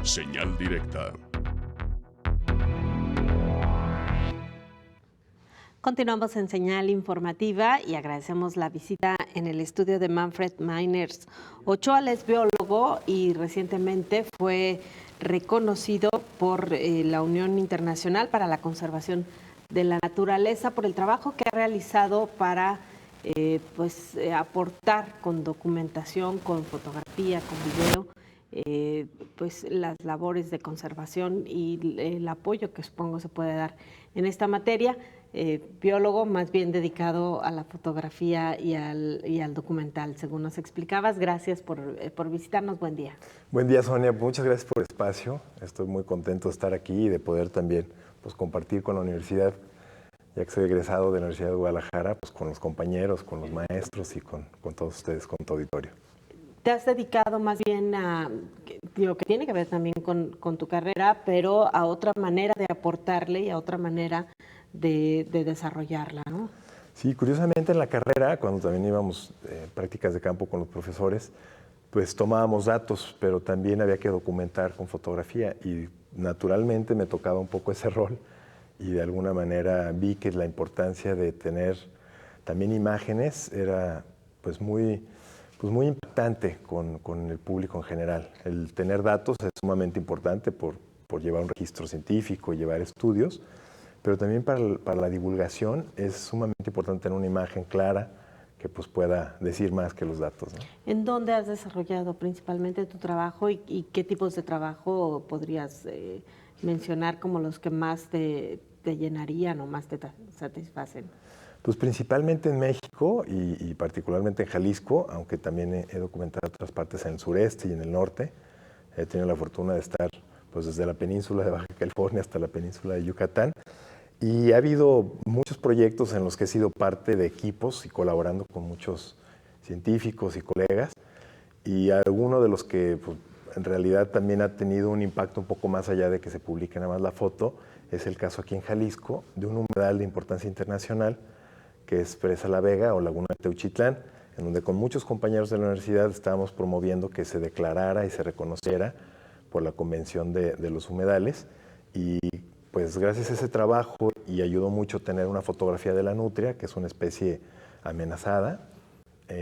Señal directa. Continuamos en Señal Informativa y agradecemos la visita en el estudio de Manfred Meiners Ochoa. Él es biólogo y recientemente fue reconocido por la Unión Internacional para la Conservación de la Naturaleza por el trabajo que ha realizado para aportar con documentación, con fotografía, con video, pues las labores de conservación y el apoyo que supongo se puede dar en esta materia. Biólogo más bien dedicado a la fotografía y al documental, según nos explicabas. Gracias por visitarnos. Buen día. Buen día, Sonia. Muchas gracias por el espacio. Estoy muy contento de estar aquí y de poder también compartir con la universidad, ya que soy egresado de la Universidad de Guadalajara, con los compañeros, con los maestros y con todos ustedes, con tu auditorio. Te has dedicado más bien a lo que tiene que ver también con tu carrera, pero a otra manera de aportarle y a otra manera de desarrollarla, ¿no? Sí, curiosamente en la carrera, cuando también íbamos prácticas de campo con los profesores, pues tomábamos datos, pero también había que documentar con fotografía y naturalmente me tocaba un poco ese rol y de alguna manera vi que la importancia de tener también imágenes era muy impactante con el público en general. El tener datos es sumamente importante por llevar un registro científico y llevar estudios, pero también para la divulgación es sumamente importante tener una imagen clara que pueda decir más que los datos, ¿no? ¿En dónde has desarrollado principalmente tu trabajo y qué tipos de trabajo podrías mencionar como los que más te llenarían o más te satisfacen? Pues principalmente en México y particularmente en Jalisco, aunque también he documentado otras partes en el sureste y en el norte. He tenido la fortuna de estar desde la península de Baja California hasta la península de Yucatán. Y ha habido muchos proyectos en los que he sido parte de equipos y colaborando con muchos científicos y colegas. Y alguno de los que en realidad también ha tenido un impacto un poco más allá de que se publique nada más la foto, es el caso aquí en Jalisco de un humedal de importancia internacional que es Presa La Vega o Laguna de Teuchitlán, en donde con muchos compañeros de la universidad estábamos promoviendo que se declarara y se reconociera por la Convención de los Humedales. Y pues gracias a ese trabajo, y ayudó mucho tener una fotografía de la nutria, que es una especie amenazada,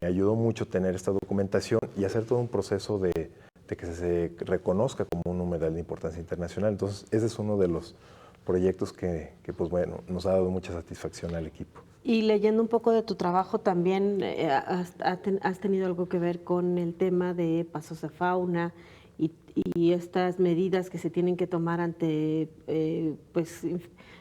ayudó mucho tener esta documentación y hacer todo un proceso de que se reconozca como un humedal de importancia internacional. Entonces ese es uno de los proyectos que nos ha dado mucha satisfacción al equipo. Y leyendo un poco de tu trabajo también, has tenido algo que ver con el tema de pasos de fauna y estas medidas que se tienen que tomar ante,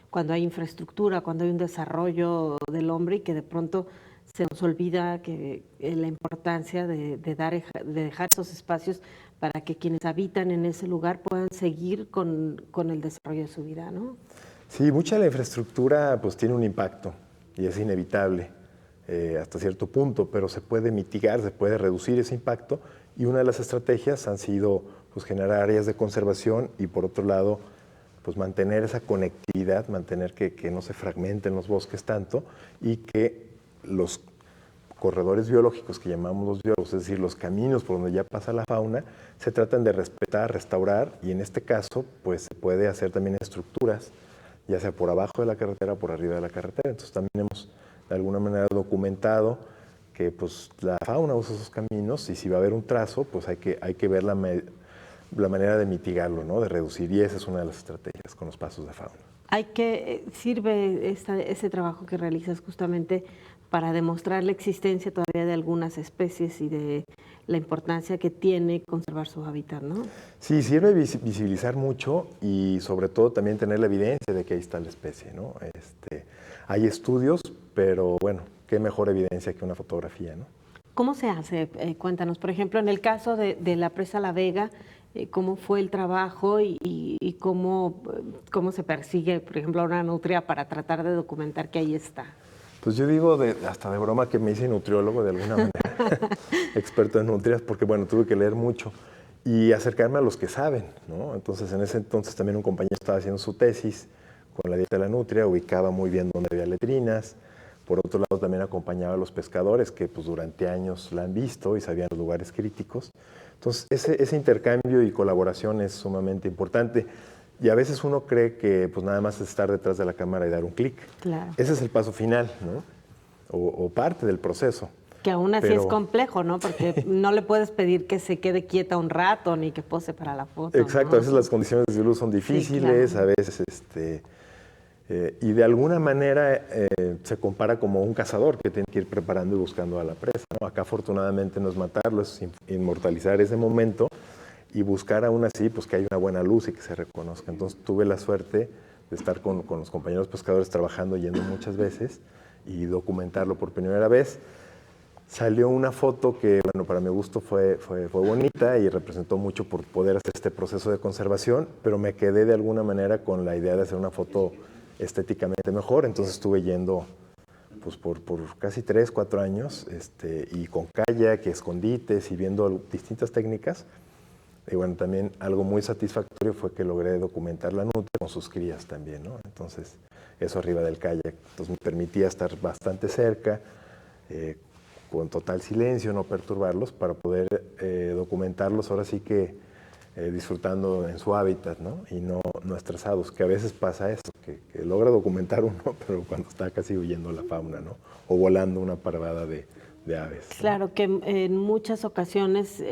cuando hay infraestructura, cuando hay un desarrollo del hombre y que de pronto se nos olvida que la importancia de dejar esos espacios para que quienes habitan en ese lugar puedan seguir con el desarrollo de su vida, ¿no? Sí, mucha de la infraestructura tiene un impacto y es inevitable hasta cierto punto, pero se puede mitigar, se puede reducir ese impacto, y una de las estrategias han sido generar áreas de conservación y por otro lado mantener esa conectividad, mantener que no se fragmenten los bosques tanto y que los corredores biológicos que llamamos los biólogos, es decir, los caminos por donde ya pasa la fauna, se tratan de respetar, restaurar, y en este caso se puede hacer también estructuras, ya sea por abajo de la carretera o por arriba de la carretera. Entonces también hemos de alguna manera documentado que la fauna usa esos caminos y si va a haber un trazo, hay que ver la manera de mitigarlo, ¿no? De reducir, y esa es una de las estrategias con los pasos de fauna. Sirve ese trabajo que realizas justamente para demostrar la existencia todavía de algunas especies y de la importancia que tiene conservar su hábitat, ¿no? Sí, sirve visibilizar mucho y sobre todo también tener la evidencia de que ahí está la especie, ¿no? Hay estudios, pero bueno, qué mejor evidencia que una fotografía, ¿no? ¿Cómo se hace? Cuéntanos, por ejemplo, en el caso de la presa La Vega, ¿cómo fue el trabajo y cómo se persigue, por ejemplo, a una nutria para tratar de documentar que ahí está? Pues yo digo hasta de broma que me hice nutriólogo de alguna manera, experto en nutrias, porque bueno, tuve que leer mucho y acercarme a los que saben, ¿no? Entonces en ese entonces también un compañero estaba haciendo su tesis con la dieta de la nutria, ubicaba muy bien dónde había letrinas, Por otro lado, también acompañaba a los pescadores que pues, durante años la han visto y sabían los lugares críticos. Entonces, ese intercambio y colaboración es sumamente importante. Y a veces uno cree que pues, nada más es estar detrás de la cámara y dar un clic. Claro. Ese es el paso final, ¿no? O parte del proceso. Que aún así es complejo, ¿no? Porque no le puedes pedir que se quede quieta un rato ni que pose para la foto. Exacto, ¿no? a veces las condiciones de luz son difíciles, sí, claro. A veces y de alguna manera se compara como un cazador que tiene que ir preparando y buscando a la presa, ¿no? Acá afortunadamente no es matarlo, es inmortalizar ese momento y buscar aún así pues, que haya una buena luz y que se reconozca. Entonces tuve la suerte de estar con los compañeros pescadores trabajando, yendo muchas veces y documentarlo por primera vez. Salió una foto que, bueno, para mi gusto fue bonita y representó mucho por poder hacer este proceso de conservación, pero me quedé de alguna manera con la idea de hacer una foto estéticamente mejor, entonces estuve yendo pues, por casi 3, 4 años y con kayak, escondites y viendo distintas técnicas. Y bueno, también algo muy satisfactorio fue que logré documentar la nutria con sus crías también, ¿no? Entonces, eso arriba del kayak. Entonces me permitía estar bastante cerca, con total silencio, no perturbarlos, para poder documentarlos ahora sí que disfrutando en su hábitat, ¿no? Y no estresados, que a veces pasa eso, que logra documentar uno, pero cuando está casi huyendo la fauna, ¿no? O volando una parvada de aves, ¿no? Claro, que en muchas ocasiones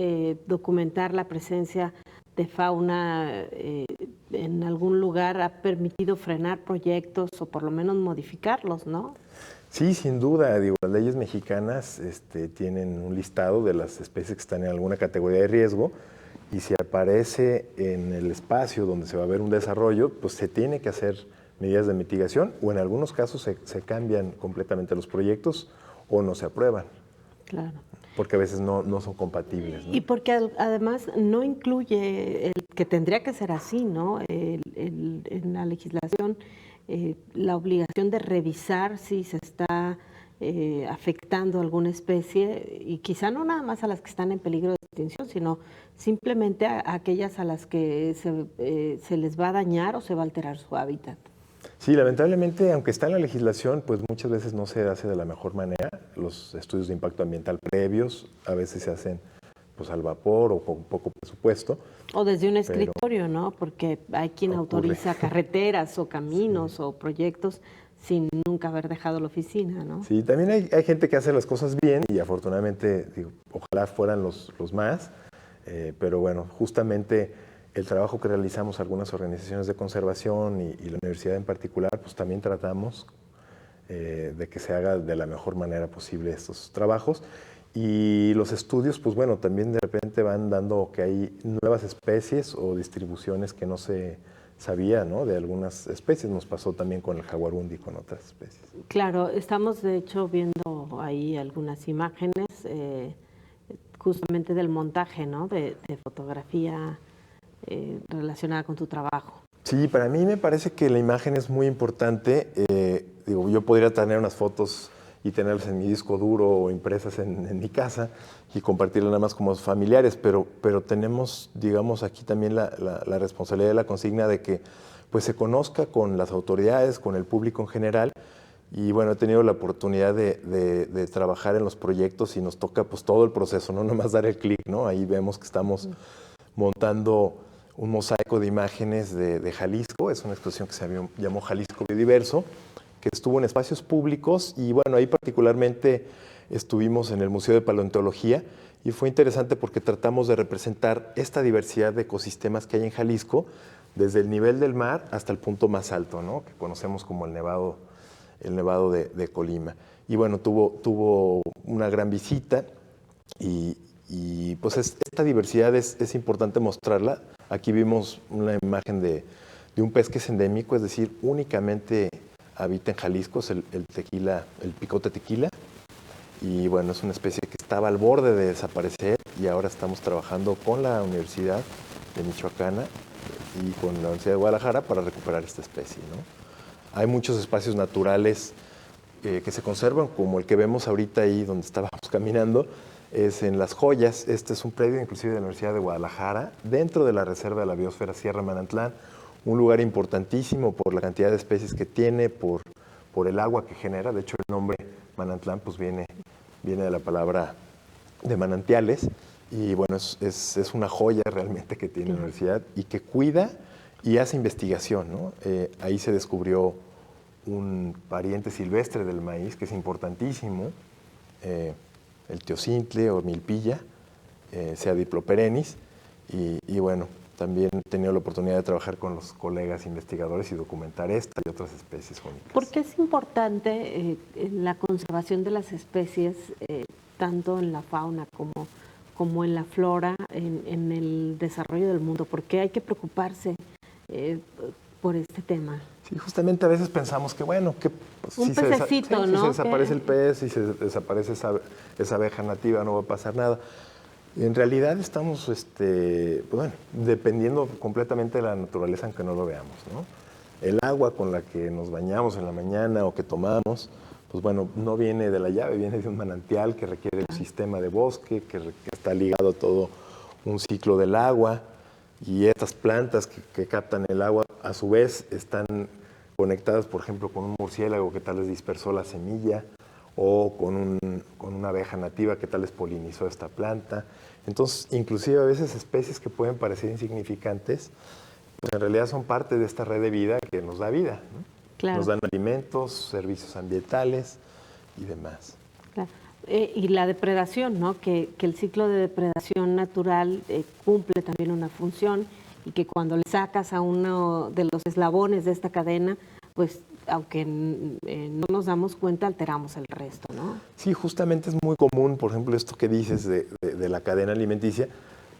documentar la presencia de fauna en algún lugar ha permitido frenar proyectos o por lo menos modificarlos, ¿no? Sí, sin duda. Digo, las leyes mexicanas tienen un listado de las especies que están en alguna categoría de riesgo y si aparece en el espacio donde se va a ver un desarrollo, pues se tiene que hacer medidas de mitigación o en algunos casos se cambian completamente los proyectos o no se aprueban. Claro. Porque a veces no son compatibles, ¿no? Y porque además no incluye, que tendría que ser así, ¿no? En la legislación, la obligación de revisar si se está afectando a alguna especie, y quizá no nada más a las que están en peligro de extinción, sino simplemente a aquellas a las que se les va a dañar o se va a alterar su hábitat. Sí, lamentablemente, aunque está en la legislación, pues muchas veces no se hace de la mejor manera. Los estudios de impacto ambiental previos a veces se hacen pues al vapor o con poco presupuesto. O desde un escritorio, ¿no? Porque hay quien ocurre. autoriza carreteras o caminos Sí. o proyectos sin nunca haber dejado la oficina, ¿no? Sí, también hay gente que hace las cosas bien y afortunadamente, digo, ojalá fueran los más, pero bueno, justamente el trabajo que realizamos algunas organizaciones de conservación y la universidad en particular, pues también tratamos de que se haga de la mejor manera posible estos trabajos. Y los estudios, pues bueno, también de repente van dando que hay nuevas especies o distribuciones que no se sabía, ¿no? De algunas especies. Nos pasó también con el jaguarundi y con otras especies. Claro, estamos de hecho viendo ahí algunas imágenes justamente del montaje, ¿no? De fotografía relacionada con tu trabajo. Sí, para mí me parece que la imagen es muy importante. Digo, yo podría tener unas fotos y tenerlas en mi disco duro o impresas en mi casa y compartirlas nada más como familiares, pero tenemos, digamos, aquí también la responsabilidad de la consigna de que pues, se conozca con las autoridades, con el público en general. Y bueno, he tenido la oportunidad de trabajar en los proyectos y nos toca pues todo el proceso, no nomás dar el clic, ¿no? Ahí vemos que estamos montando un mosaico de imágenes de Jalisco, es una exposición que se llamó Jalisco Biodiverso, que estuvo en espacios públicos y bueno, ahí particularmente estuvimos en el Museo de Paleontología y fue interesante porque tratamos de representar esta diversidad de ecosistemas que hay en Jalisco desde el nivel del mar hasta el punto más alto, ¿no? Que conocemos como el Nevado de Colima. Y bueno, tuvo una gran visita y pues esta diversidad es importante mostrarla. Aquí vimos una imagen de un pez que es endémico, es decir, únicamente habita en Jalisco, es el picote tequila. Y bueno, es una especie que estaba al borde de desaparecer y ahora estamos trabajando con la Universidad de Michoacana y con la Universidad de Guadalajara para recuperar esta especie, ¿no? Hay muchos espacios naturales que se conservan, como el que vemos ahorita ahí donde estábamos caminando, es en Las Joyas. Este es un predio inclusive de la Universidad de Guadalajara, dentro de la Reserva de la Biosfera Sierra Manantlán, un lugar importantísimo por la cantidad de especies que tiene, por por el agua que genera. De hecho, el nombre Manantlán pues viene de la palabra de manantiales, y bueno, es una joya realmente que tiene la universidad y que cuida y hace investigación, ¿no? Ahí se descubrió un pariente silvestre del maíz que es importantísimo, el teocintle o milpilla, sea diploperennis, y bueno, también he tenido la oportunidad de trabajar con los colegas investigadores y documentar esta y otras especies únicas. ¿Por qué es importante la conservación de las especies, tanto en la fauna como en la flora, en el desarrollo del mundo? ¿Por qué hay que preocuparse por este tema? Sí, justamente a veces pensamos que, bueno, que pues, un pececito, ¿no? Si se desaparece el pez, si se desaparece esa abeja nativa, no va a pasar nada. En realidad estamos, pues bueno, dependiendo completamente de la naturaleza, aunque no lo veamos, ¿no? El agua con la que nos bañamos en la mañana o que tomamos, pues bueno, no viene de la llave, viene de un manantial que requiere un sistema de bosque, que está ligado a todo un ciclo del agua, y estas plantas que captan el agua, a su vez, están conectadas, por ejemplo, con un murciélago que tal vez dispersó la semilla, o con una abeja nativa que tal vez polinizó esta planta. Entonces, inclusive a veces especies que pueden parecer insignificantes, pues en realidad son parte de esta red de vida que nos da vida, ¿no? Claro. Nos dan alimentos, servicios ambientales y demás. Claro. Y la depredación, ¿no? Que el ciclo de depredación natural cumple también una función, y que cuando le sacas a uno de los eslabones de esta cadena, pues aunque no nos damos cuenta, alteramos el resto, ¿no? Sí, justamente es muy común, por ejemplo, esto que dices de la cadena alimenticia,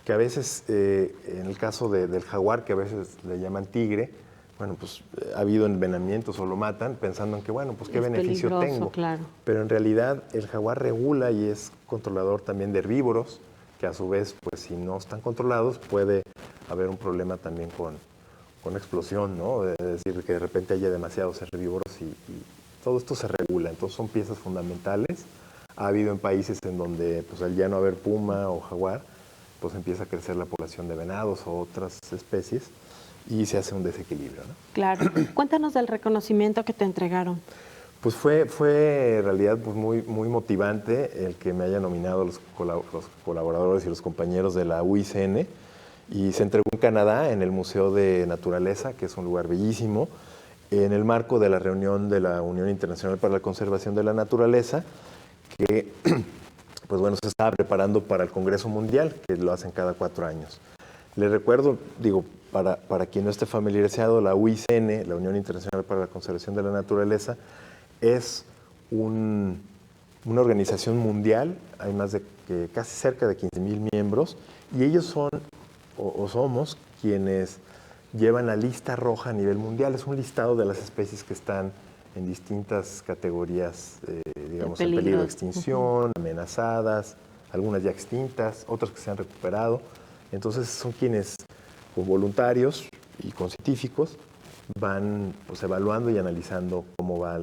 que a veces, en el caso del jaguar, que a veces le llaman tigre, bueno, pues ha habido envenenamientos o lo matan pensando en que, bueno, pues qué beneficio tengo. Claro. Pero en realidad el jaguar regula y es controlador también de herbívoros, que a su vez, pues si no están controlados, puede haber un problema también con explosión, ¿no? Es decir, que de repente haya demasiados herbívoros y todo esto se regula. Entonces son piezas fundamentales. Ha habido en países en donde pues al ya no haber puma o jaguar, pues empieza a crecer la población de venados o otras especies y se hace un desequilibrio, ¿no? Claro. Cuéntanos del reconocimiento que te entregaron. Pues fue en realidad pues muy motivante el que me haya nominado los colaboradores y los compañeros de la UICN, y se entregó en Canadá, en el Museo de Naturaleza, que es un lugar bellísimo, en el marco de la reunión de la Unión Internacional para la Conservación de la Naturaleza, que pues bueno, se estaba preparando para el Congreso Mundial, que lo hacen cada 4 años. Les recuerdo, digo, para quien no esté familiarizado, la UICN, la Unión Internacional para la Conservación de la Naturaleza, es una organización mundial, hay casi cerca de 15,000 miembros, y ellos son o somos quienes llevan la lista roja a nivel mundial. Es un listado de las especies que están en distintas categorías, digamos, en peligro de extinción, amenazadas, algunas ya extintas, otras que se han recuperado. Entonces son quienes, con voluntarios y con científicos, van pues, evaluando y analizando cómo va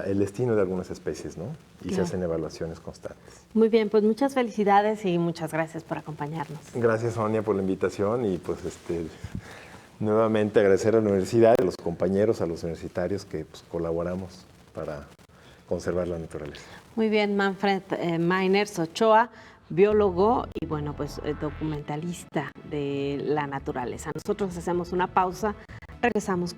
el destino de algunas especies, ¿no? Y se hacen evaluaciones constantes. Muy bien, pues muchas felicidades y muchas gracias por acompañarnos. Gracias, Sonia, por la invitación, y pues nuevamente agradecer a la universidad, a los compañeros, a los universitarios que pues, colaboramos para conservar la naturaleza. Muy bien, Manfred Meiners Ochoa, biólogo y bueno, pues documentalista de la naturaleza. Nosotros hacemos una pausa, regresamos